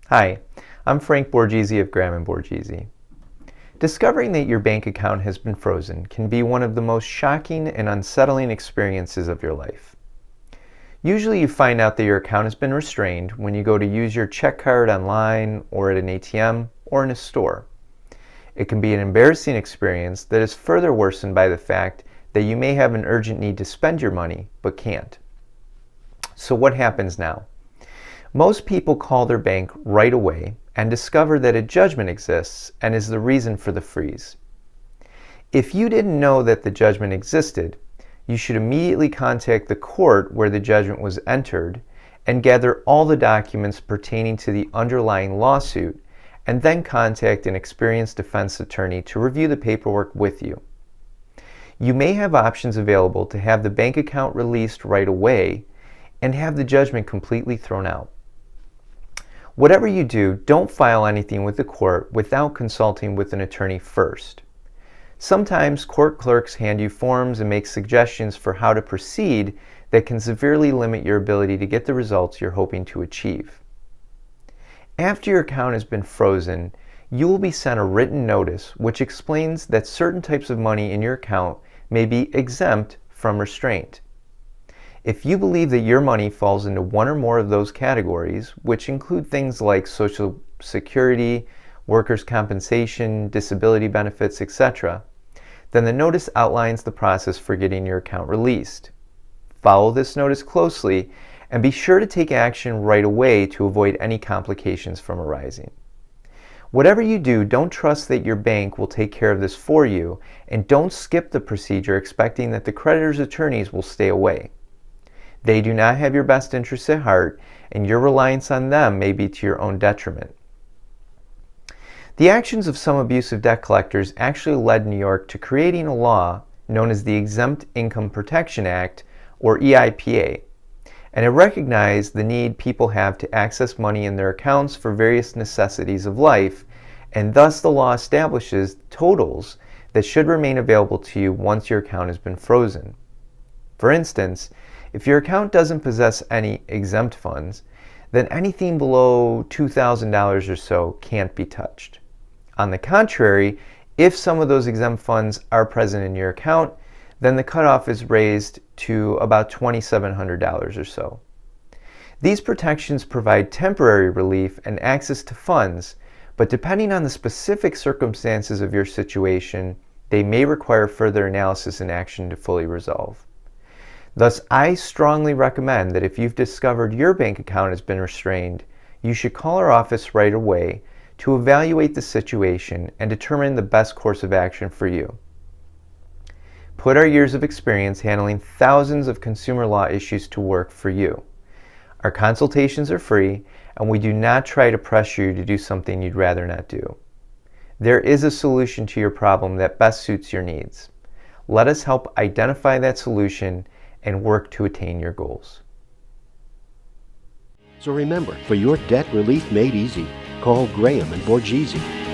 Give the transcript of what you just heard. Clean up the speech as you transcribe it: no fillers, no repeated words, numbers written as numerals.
Hi, I'm Frank Borgese of Graham & Borgese. Discovering that your bank account has been frozen can be one of the most shocking and unsettling experiences of your life. Usually you find out that your account has been restrained when you go to use your check card online or at an ATM or in a store. It can be an embarrassing experience that is further worsened by the fact that you may have an urgent need to spend your money but can't. So what happens now? Most people call their bank right away and discover that a judgment exists and is the reason for the freeze. If you didn't know that the judgment existed, you should immediately contact the court where the judgment was entered and gather all the documents pertaining to the underlying lawsuit, and then contact an experienced defense attorney to review the paperwork with you. You may have options available to have the bank account released right away and have the judgment completely thrown out. Whatever you do, don't file anything with the court without consulting with an attorney first. Sometimes court clerks hand you forms and make suggestions for how to proceed that can severely limit your ability to get the results you're hoping to achieve. After your account has been frozen, you will be sent a written notice which explains that certain types of money in your account may be exempt from restraint. If you believe that your money falls into one or more of those categories, which include things like Social Security, workers' compensation, disability benefits, etc., then the notice outlines the process for getting your account released. Follow this notice closely and be sure to take action right away to avoid any complications from arising. Whatever you do, don't trust that your bank will take care of this for you, and don't skip the procedure expecting that the creditor's attorneys will stay away. They do not have your best interests at heart, and your reliance on them may be to your own detriment. The actions of some abusive debt collectors actually led New York to creating a law known as the Exempt Income Protection Act, or EIPA, and it recognized the need people have to access money in their accounts for various necessities of life, and thus the law establishes totals that should remain available to you once your account has been frozen. For instance, if your account doesn't possess any exempt funds, then anything below $2,000 or so can't be touched. On the contrary, if some of those exempt funds are present in your account, then the cutoff is raised to about $2,700 or so. These protections provide temporary relief and access to funds, but depending on the specific circumstances of your situation, they may require further analysis and action to fully resolve. Thus, I strongly recommend that if you've discovered your bank account has been restrained, you should call our office right away to evaluate the situation and determine the best course of action for you. Put our years of experience handling thousands of consumer law issues to work for you. Our consultations are free, and we do not try to pressure you to do something you'd rather not do. There is a solution to your problem that best suits your needs. Let us help identify that solution and work to attain your goals. So remember, for your debt relief made easy, call Graham & Borgese.